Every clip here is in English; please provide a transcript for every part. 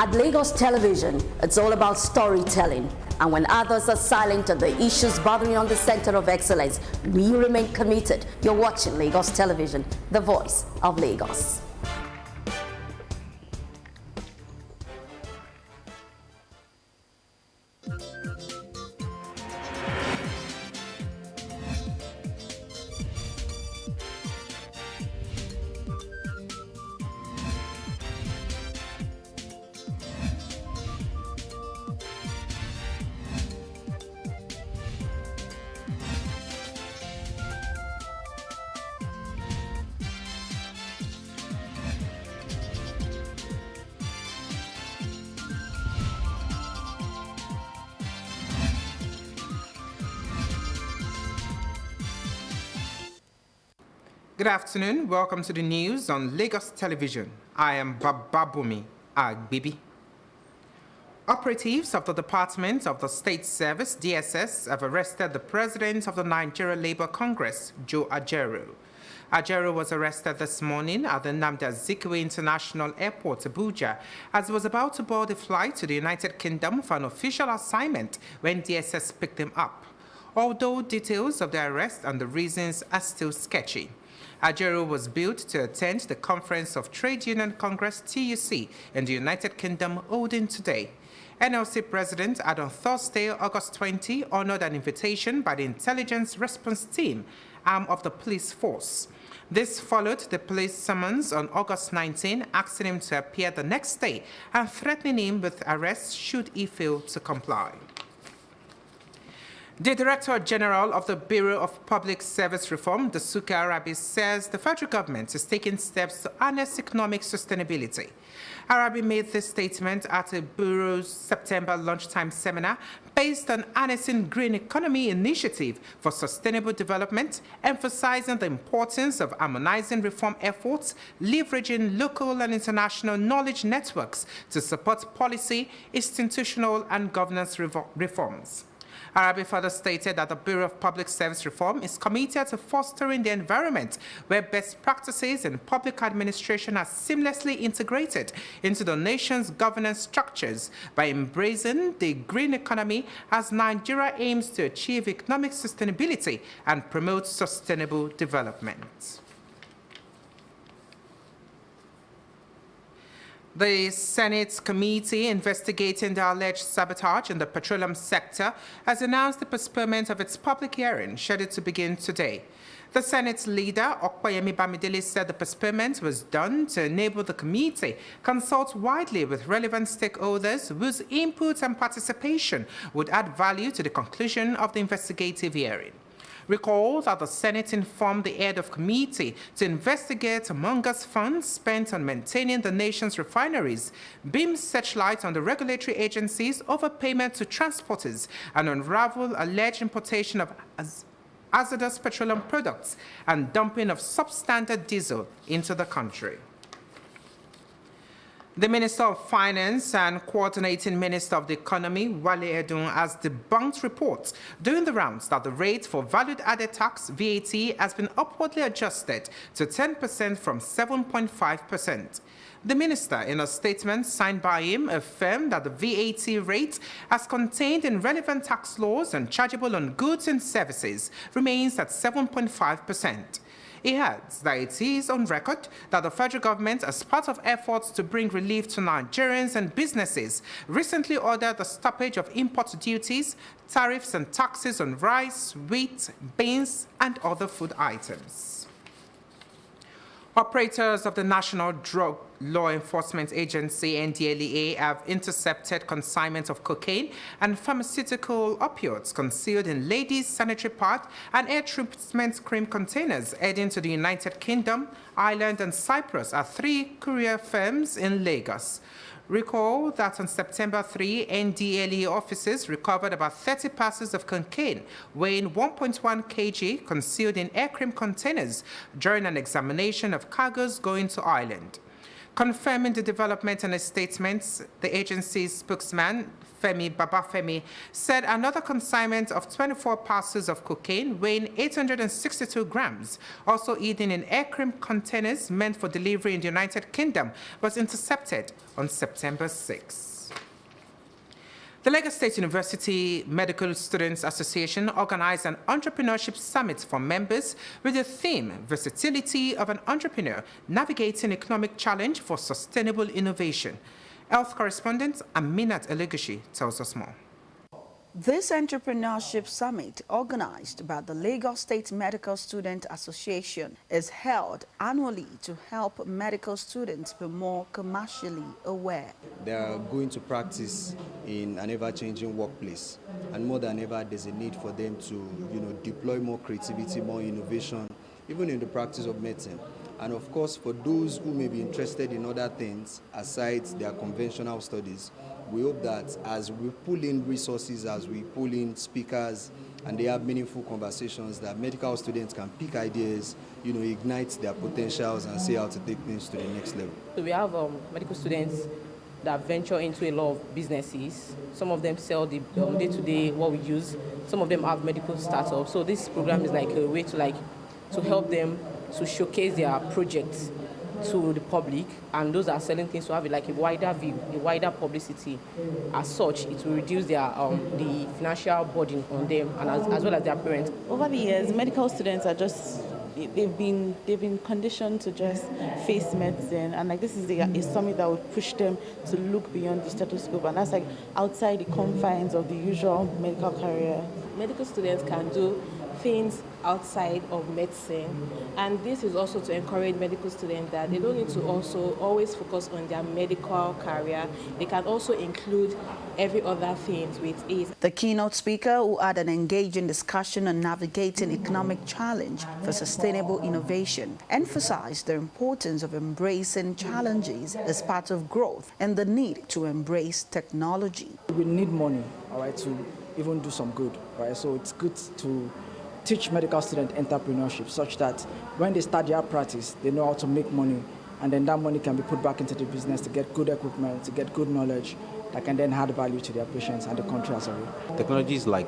At Lagos Television, it's all about storytelling. And when others are silent on the issues bothering on the center of excellence, we remain committed. You're watching Lagos Television, the voice of Lagos. Good afternoon. Welcome to the news on Lagos Television. I am Bababumi Agbibi. Operatives of the Department of the State Service, DSS, have arrested the president of the Nigeria Labour Congress, Joe Ajaero. Ajaero was arrested this morning at the Nnamdi Azikiwe International Airport, Abuja, as he was about to board a flight to the United Kingdom for an official assignment when DSS picked him up. Although details of the arrest and the reasons are still sketchy. Ajaero was billed to attend the Conference of Trade Union Congress, TUC, in the United Kingdom holding today. NLC President had on Thursday, August 20, honored an invitation by the Intelligence Response Team, arm of the police force. This followed the police summons on August 19, asking him to appear the next day and threatening him with arrest should he fail to comply. The Director General of the Bureau of Public Service Reform, Dasuki Arabi, says the federal government is taking steps to harness economic sustainability. Arabi made this statement at a Bureau's September lunchtime seminar based on harnessing green economy initiative for sustainable development, emphasizing the importance of harmonizing reform efforts, leveraging local and international knowledge networks to support policy, institutional, and governance reforms. Arabi further stated that the Bureau of Public Service Reform is committed to fostering the environment where best practices in public administration are seamlessly integrated into the nation's governance structures by embracing the green economy as Nigeria aims to achieve economic sustainability and promote sustainable development. The Senate committee investigating the alleged sabotage in the petroleum sector has announced the postponement of its public hearing, scheduled to begin today. The Senate leader, Okpayemi Bamidele, said the postponement was done to enable the committee consult widely with relevant stakeholders whose input and participation would add value to the conclusion of the investigative hearing. Recall that the Senate informed the head of committee to investigate Among Us funds spent on maintaining the nation's refineries, beam searchlight on the regulatory agencies' overpayment to transporters, and unravel alleged importation of hazardous petroleum products and dumping of substandard diesel into the country. The Minister of Finance and Coordinating Minister of the Economy, Wale Edun, has debunked reports during the rounds that the rate for value-added tax, VAT, has been upwardly adjusted to 10% from 7.5%. The minister, in a statement signed by him, affirmed that the VAT rate, as contained in relevant tax laws and chargeable on goods and services, remains at 7.5%. He adds that it is on record that the federal government, as part of efforts to bring relief to Nigerians and businesses, recently ordered the stoppage of import duties, tariffs, and taxes on rice, wheat, beans, and other food items. Operators of the National Drug Law Enforcement Agency, NDLEA, have intercepted consignment of cocaine and pharmaceutical opioids concealed in ladies' sanitary pad and air treatment cream containers heading to the United Kingdom, Ireland, and Cyprus at 3 courier firms in Lagos. Recall that on September 3, NDLEA officers recovered about 30 parcels of cocaine weighing 1.1 kg concealed in air cream containers during an examination of cargoes going to Ireland. Confirming the development in a statement, the agency's spokesman, Femi Babafemi, said another consignment of 24 parcels of cocaine weighing 862 grams, also hidden in air cream containers meant for delivery in the United Kingdom, was intercepted on September 6. The Lagos State University Medical Students Association organized an entrepreneurship summit for members with the theme, Versatility of an Entrepreneur, Navigating Economic Challenge for Sustainable Innovation. Health correspondent Aminat Elegushi tells us more. This entrepreneurship summit, organized by the Lagos State Medical Student Association, is held annually to help medical students be more commercially aware. They are going to practice in an ever-changing workplace, and more than ever, there's a need for them to, deploy more creativity, more innovation, even in the practice of medicine. And of course, for those who may be interested in other things aside their conventional studies, we hope that as we pull in resources, as we pull in speakers, and they have meaningful conversations, that medical students can pick ideas, ignite their potentials and see how to take things to the next level. So we have medical students that venture into a lot of businesses. Some of them sell the day-to-day what we use. Some of them have medical startups. So this program is like a way to help them to showcase their projects to the public, and those that are selling things to have a wider view, a wider publicity. As such, it will reduce their the financial burden on them and as well as their parents. Over the years, medical students are just they've been conditioned to just face medicine, and this is a summit that will push them to look beyond the stethoscope, and that's outside the confines of the usual medical career. Medical students can do things outside of medicine, and this is also to encourage medical students that they don't need to also always focus on their medical career. They can also include every other thing with it. The keynote speaker, who had an engaging discussion on navigating economic challenge for sustainable innovation, emphasized the importance of embracing challenges as part of growth and the need to embrace technology. We need money, all right, to even do some good, right? So it's good to teach medical student entrepreneurship such that when they start their practice, they know how to make money, and then that money can be put back into the business to get good equipment, to get good knowledge that can then add value to their patients and the country as a whole. Technology is like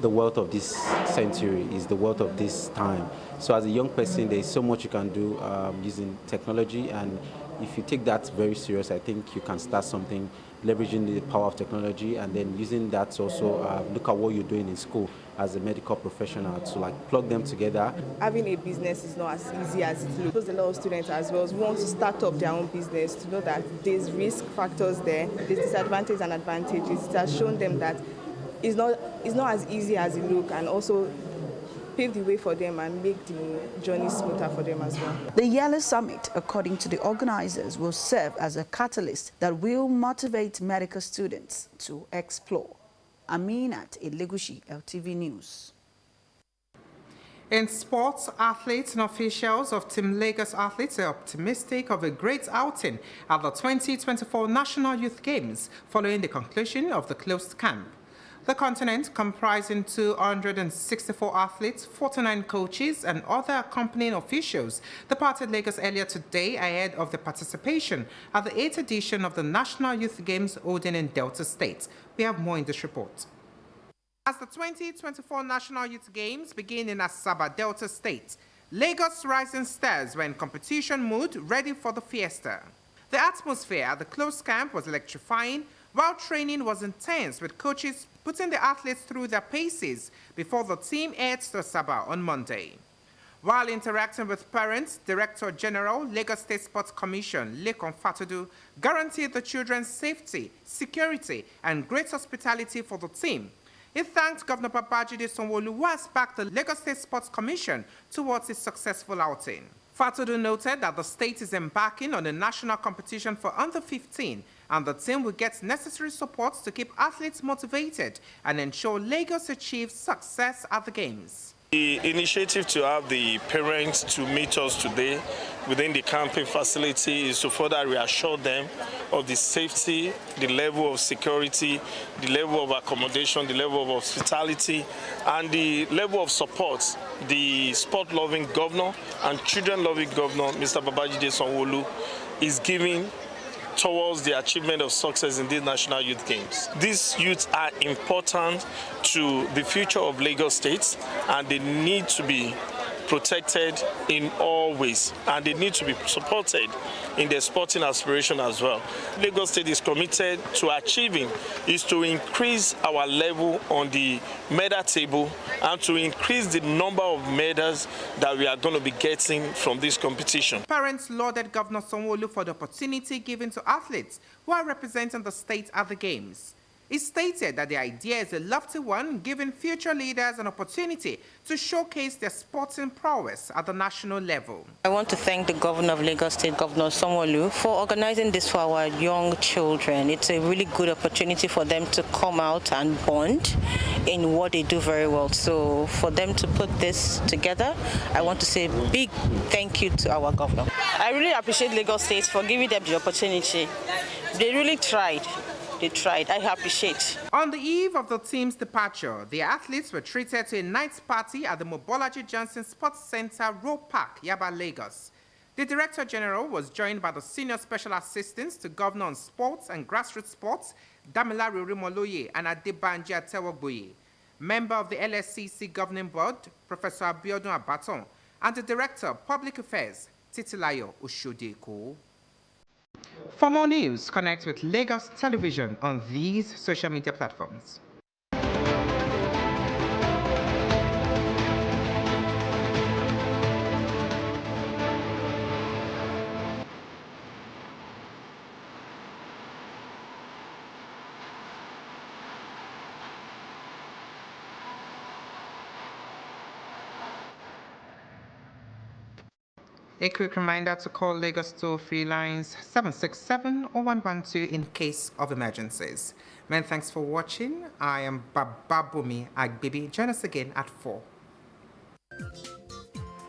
the wealth of this century, is the wealth of this time. So as a young person, there is so much you can do using technology, and if you take that very serious, I think you can start something leveraging the power of technology, and then using that to also look at what you're doing in school as a medical professional to plug them together. Having a business is not as easy as it looks. Because a lot of students as well who want to start up their own business to know that there's risk factors there, there's disadvantages and advantages. It has shown them that it's not as easy as it looks, and also pave the way for them and make the journey smoother for them as well. The yearly summit, according to the organizers, will serve as a catalyst that will motivate medical students to explore. Aminat Elegushi, LTV News. In sports, athletes and officials of Team Lagos Athletes are optimistic of a great outing at the 2024 National Youth Games following the conclusion of the closed camp. The continent, comprising 264 athletes, 49 coaches, and other accompanying officials, departed Lagos earlier today ahead of the participation at the 8th edition of the National Youth Games holding in Delta State. We have more in this report. As the 2024 National Youth Games begin in Asaba, Delta State, Lagos Rising Stars were in competition mood, ready for the fiesta. The atmosphere at the closed camp was electrifying, while training was intense, with coaches putting the athletes through their paces before the team heads to Asaba on Monday. While interacting with parents, Director General, Lagos State Sports Commission, Lekon Fatudu, guaranteed the children's safety, security, and great hospitality for the team. He thanked Governor Babajide Sanwo-Olu, who has backed the Lagos State Sports Commission towards its successful outing. Fatudu noted that the state is embarking on a national competition for under 15, and the team will get necessary support to keep athletes motivated and ensure Lagos achieves success at the Games. The initiative to have the parents to meet us today within the camping facility is to further reassure them of the safety, the level of security, the level of accommodation, the level of hospitality, and the level of support the sport-loving governor and children-loving governor, Mr. Babajide Sanwo-Olu, is giving towards the achievement of success in these National Youth Games. These youths are important to the future of Lagos State, and they need to be protected in all ways, and they need to be supported in their sporting aspiration as well. Lagos State is committed to achieving is to increase our level on the medal table and to increase the number of medals that we are going to be getting from this competition. Parents lauded Governor Sanwo-Olu for the opportunity given to athletes who are representing the state at the Games. He stated that the idea is a lofty one, giving future leaders an opportunity to showcase their sporting prowess at the national level. I want to thank the Governor of Lagos State, Governor Sanwo-Olu, for organizing this for our young children. It's a really good opportunity for them to come out and bond in what they do very well. So for them to put this together, I want to say a big thank you to our governor. I really appreciate Lagos State for giving them the opportunity. They really tried. They tried. I appreciate. On the eve of the team's departure, the athletes were treated to a night party at the Mobolaji Johnson Sports Center, Roe Park, Yaba, Lagos. The Director General was joined by the Senior Special Assistants to Governor on Sports and Grassroots Sports, Damilare Rimoloye and Adebanji Atewogboye, member of the LSCC Governing Board, Professor Abiodun Abaton, and the Director of Public Affairs, Titilayo Oshodieko. For more news, connect with Lagos Television on these social media platforms. A quick reminder to call Lagos toll-free lines 767 or 112 in case of emergencies. Many thanks for watching. I am Bababumi Agbibi. Join us again at 4.